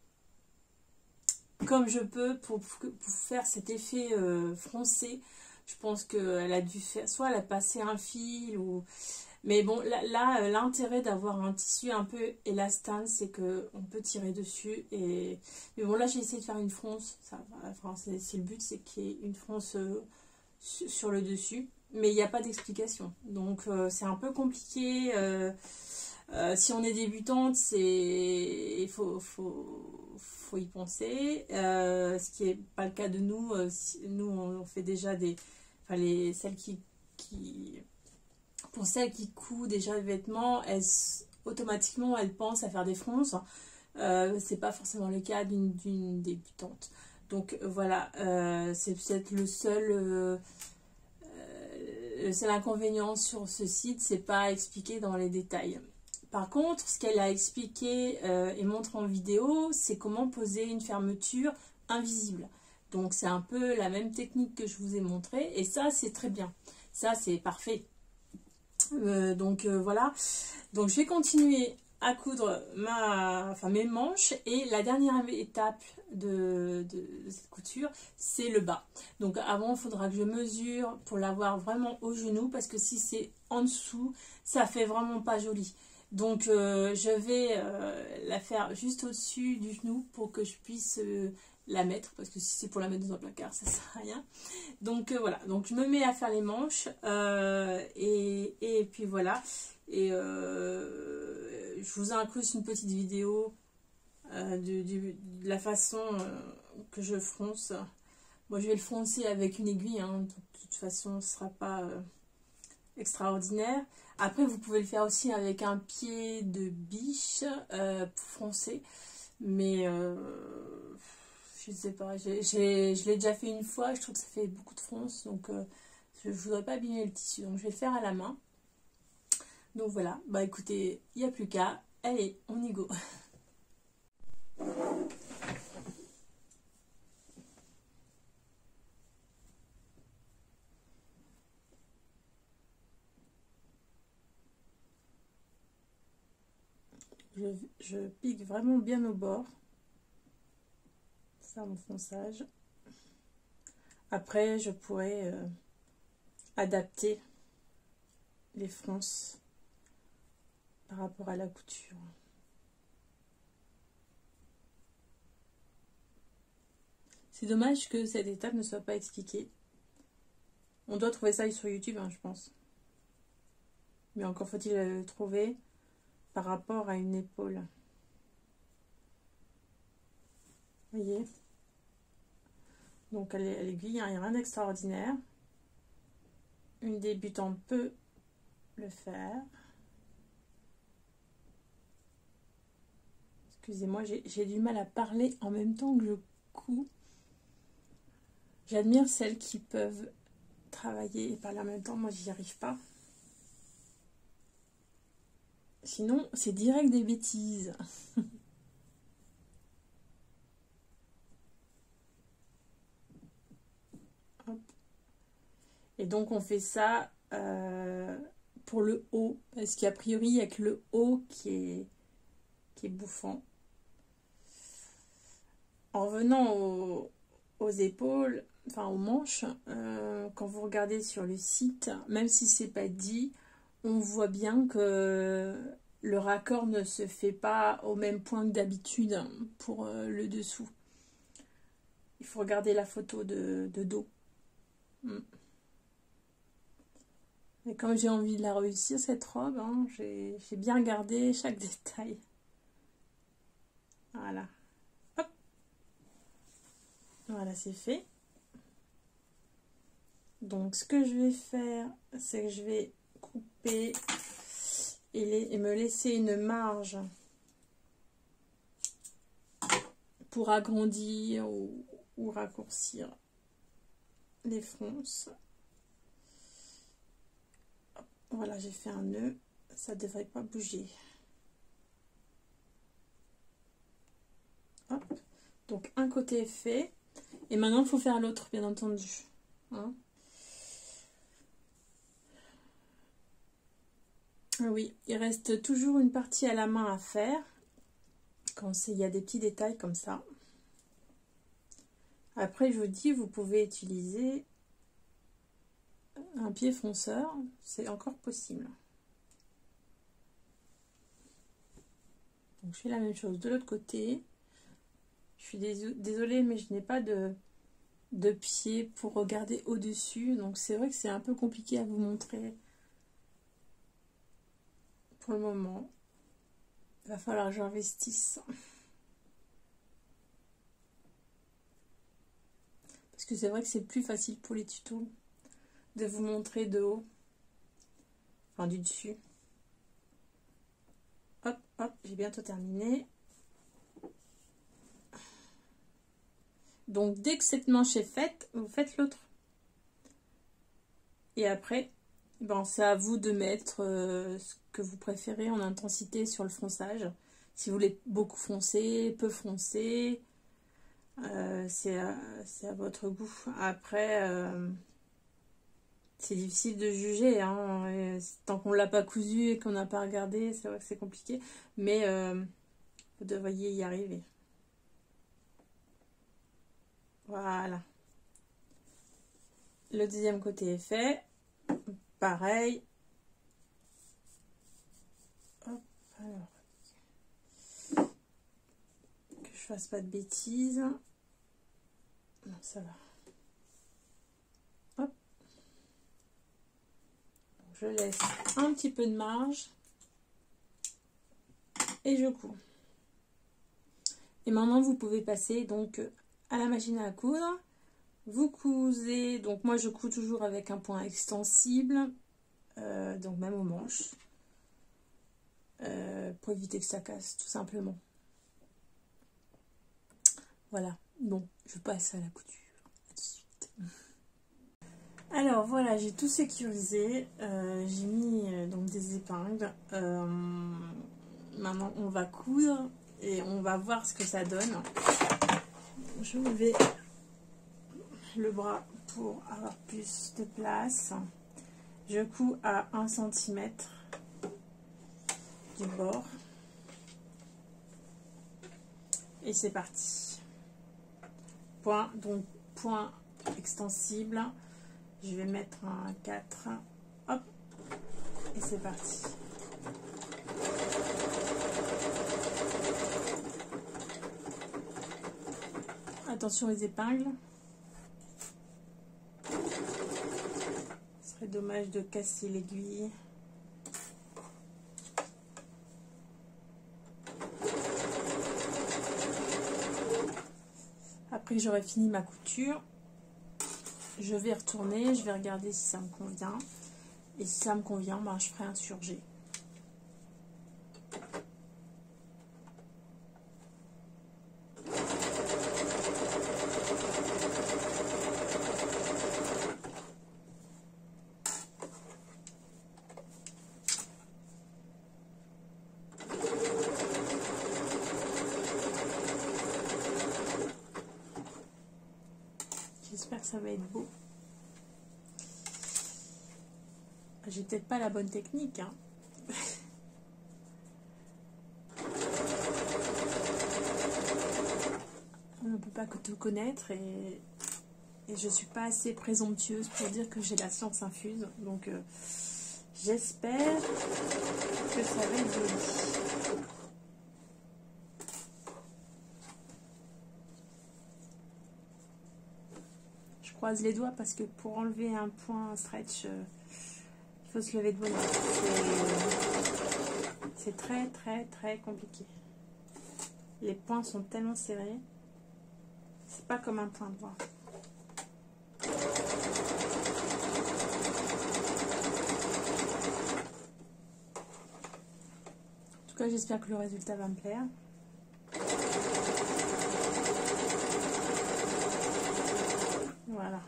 comme je peux pour faire cet effet froncé. Je pense qu'elle a dû faire... Soit elle a passé un fil ou... Mais bon, là l'intérêt d'avoir un tissu un peu élastane, c'est qu'on peut tirer dessus. Mais bon, là, j'ai essayé de faire une fronce. Enfin, c'est le but, c'est qu'il y ait une fronce sur le dessus. Mais il n'y a pas d'explication. Donc, c'est un peu compliqué. Si on est débutante, il faut y penser. Ce qui n'est pas le cas de nous. Nous, on fait déjà des... Enfin, pour celles qui coudent déjà les vêtements, automatiquement elles pensent à faire des fronces. C'est pas forcément le cas d'une débutante. Donc voilà, c'est peut-être le seul inconvénient sur ce site, c'est pas expliqué dans les détails. Par contre, ce qu'elle a expliqué et montré en vidéo, c'est comment poser une fermeture invisible. Donc c'est un peu la même technique que je vous ai montré et ça c'est très bien. Ça c'est parfait. Donc voilà, donc je vais continuer à coudre mes manches et la dernière étape de cette couture, c'est le bas. Donc avant, il faudra que je mesure pour l'avoir vraiment au genou parce que si c'est en dessous, ça fait vraiment pas joli. Donc je vais la faire juste au-dessus du genou pour que je puisse la mettre, parce que si c'est pour la mettre dans un placard, ça sert à rien. Donc voilà, donc je me mets à faire les manches et puis voilà. Et je vous inclus une petite vidéo de la façon que je fronce. Moi je vais le froncer avec une aiguille, hein. De toute façon ce ne sera pas extraordinaire. Après vous pouvez le faire aussi avec un pied de biche pour froncer, mais je sais pas, je l'ai déjà fait une fois, je trouve que ça fait beaucoup de fronce, donc je ne voudrais pas abîmer le tissu, donc je vais le faire à la main. Donc voilà, bah écoutez, il n'y a plus qu'à, allez, on y go. Je pique vraiment bien au bord. Ça, mon fonçage. Après, je pourrais adapter les fronces par rapport à la couture. C'est dommage que cette étape ne soit pas expliquée. On doit trouver ça sur YouTube, hein, je pense. Mais encore faut-il le trouver par rapport à une épaule. Vous voyez? Donc à l'aiguille, hein, il n'y a rien d'extraordinaire. Une débutante peut le faire. Excusez-moi, j'ai du mal à parler en même temps que je couds. J'admire celles qui peuvent travailler et parler en même temps. Moi, j'y arrive pas. Sinon, c'est direct des bêtises. Hop. Et donc, on fait ça pour le haut. Parce qu'a priori, il n'y a que le haut qui est bouffant. En revenant aux épaules, enfin aux manches, quand vous regardez sur le site, même si c'est pas dit, on voit bien que le raccord ne se fait pas au même point que d'habitude pour le dessous. Il faut regarder la photo de dos. Et comme j'ai envie de la réussir, cette robe, hein, j'ai bien regardé chaque détail. Voilà. Hop. Voilà, c'est fait. Donc, ce que je vais faire, c'est que je vais couper et me laisser une marge pour agrandir ou raccourcir les fronces. Voilà, j'ai fait un nœud, ça ne devrait pas bouger. Hop. Donc un côté est fait, et maintenant il faut faire l'autre, bien entendu. Hein? Ah oui, il reste toujours une partie à la main à faire, quand il y a des petits détails comme ça. Après, je vous dis, vous pouvez utiliser un pied fonceur, c'est encore possible. Donc je fais la même chose de l'autre côté. Je suis désolée, mais je n'ai pas de pied pour regarder au-dessus, donc c'est vrai que c'est un peu compliqué à vous montrer pour le moment. Il va falloir que j'investisse. Parce que c'est vrai que c'est plus facile pour les tutos de vous montrer de haut, enfin du dessus. Hop, hop, j'ai bientôt terminé. Donc dès que cette manche est faite, vous faites l'autre. Et après, ben, c'est à vous de mettre ce que vous préférez en intensité sur le fronçage. Si vous voulez beaucoup froncer, peu froncer, c'est à votre goût. Après, c'est difficile de juger, hein. Tant qu'on ne l'a pas cousu et qu'on n'a pas regardé, c'est vrai que c'est compliqué. Mais vous devriez y arriver. Voilà. Le deuxième côté est fait. Pareil. Hop, alors. Que je fasse pas de bêtises. Non, ça va. Hop. Je laisse un petit peu de marge. Et je couds. Et maintenant, vous pouvez passer donc à la machine à coudre. Vous cousez, donc moi je couds toujours avec un point extensible, donc même aux manches, pour éviter que ça casse tout simplement. Voilà, bon, je passe à la couture, à tout de suite. Alors voilà, j'ai tout sécurisé, j'ai mis donc des épingles, maintenant on va coudre et on va voir ce que ça donne. Je vais le bras pour avoir plus de place. Je couds à 1 cm du bord et c'est parti. Point, donc point extensible, je vais mettre un 4, hop, et c'est parti. Attention les épingles. Ce serait dommage de casser l'aiguille. Après j'aurai fini ma couture, je vais retourner, je vais regarder si ça me convient. Et si ça me convient, ben, je ferai un surjet. J'espère que ça va être beau. J'ai peut-être pas la bonne technique, hein. On ne peut pas tout connaître et je suis pas assez présomptueuse pour dire que j'ai la science infuse. Donc j'espère que ça va être joli. Je croise les doigts parce que pour enlever un point stretch, il faut se lever de bonne heure. C'est très compliqué. Les points sont tellement serrés. C'est pas comme un point droit. En tout cas, j'espère que le résultat va me plaire. Voilà.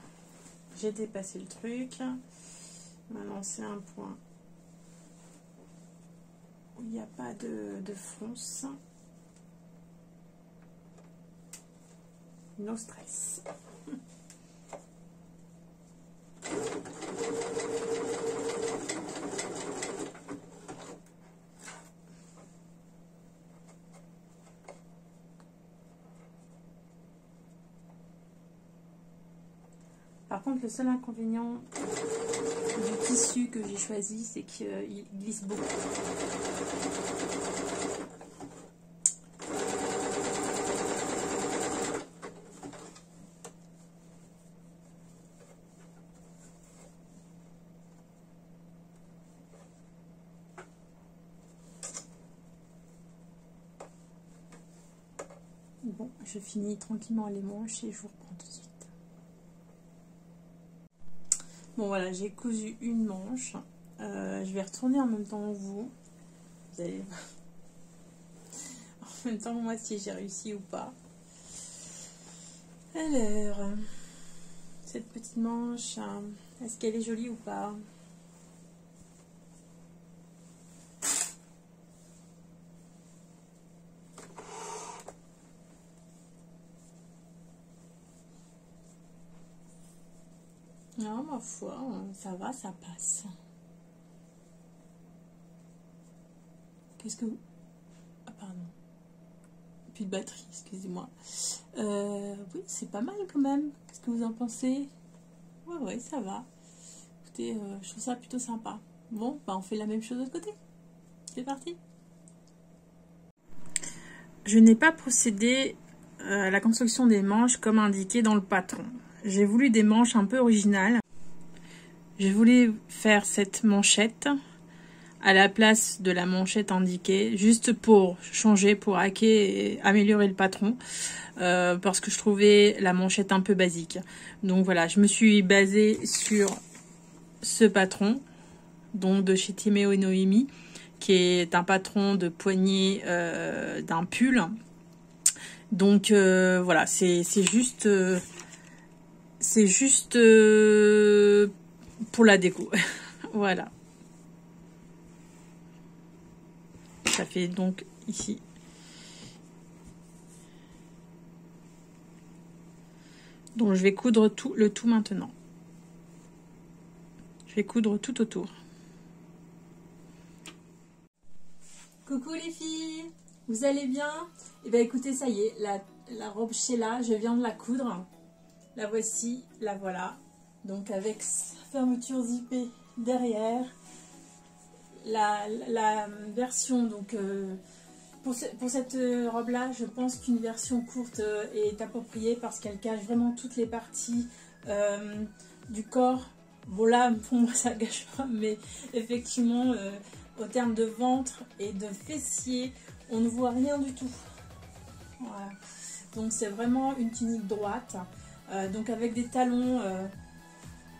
J'ai dépassé le truc. Maintenant, c'est un point où il n'y a pas de fronce. No stress. Par contre, le seul inconvénient du tissu que j'ai choisi, c'est qu'il glisse beaucoup. Bon, je finis tranquillement les manches et je vous reprends tout de suite. Bon voilà, j'ai cousu une manche. Je vais retourner en même temps que vous. Vous allez en même temps que moi si j'ai réussi ou pas. Alors, cette petite manche, est-ce qu'elle est jolie ou pas? Non, ma foi, ça va, ça passe. Qu'est-ce que vous... Ah, pardon. Plus de batterie, excusez-moi. Oui, c'est pas mal quand même. Qu'est-ce que vous en pensez? Ouais, ça va. Écoutez, je trouve ça plutôt sympa. Bon, bah on fait la même chose de l'autre côté. C'est parti. Je n'ai pas procédé à la construction des manches comme indiqué dans le patron. J'ai voulu des manches un peu originales. J'ai voulu faire cette manchette à la place de la manchette indiquée, juste pour changer, pour hacker et améliorer le patron, parce que je trouvais la manchette un peu basique. Donc voilà, je me suis basée sur ce patron, donc de chez Timeo et Noémie, qui est un patron de poignée d'un pull. Donc voilà, c'est juste pour la déco. Voilà. Ça fait donc ici. Donc je vais coudre le tout maintenant. Je vais coudre tout autour. Coucou les filles, vous allez bien? Eh bien écoutez, ça y est, la robe Sheila, je viens de la coudre. La voici, la voilà. Donc avec fermeture zippée derrière, la version, donc pour cette robe-là, je pense qu'une version courte est appropriée parce qu'elle cache vraiment toutes les parties du corps. Bon là, pour moi ça gâche pas, mais effectivement, au terme de ventre et de fessier, on ne voit rien du tout. Voilà. Donc c'est vraiment une tunique droite. Donc avec des talons,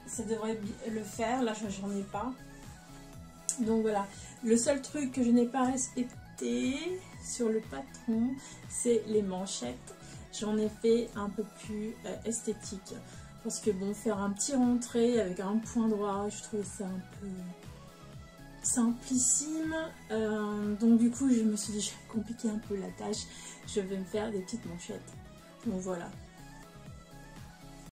ça devrait le faire. Là, j'en ai pas. Donc voilà. Le seul truc que je n'ai pas respecté sur le patron, c'est les manchettes. J'en ai fait un peu plus esthétique. Parce que bon, faire un petit rentré avec un point droit, je trouvais ça un peu simplissime. Donc du coup, je me suis dit, je vais compliquer un peu la tâche. Je vais me faire des petites manchettes. Donc voilà.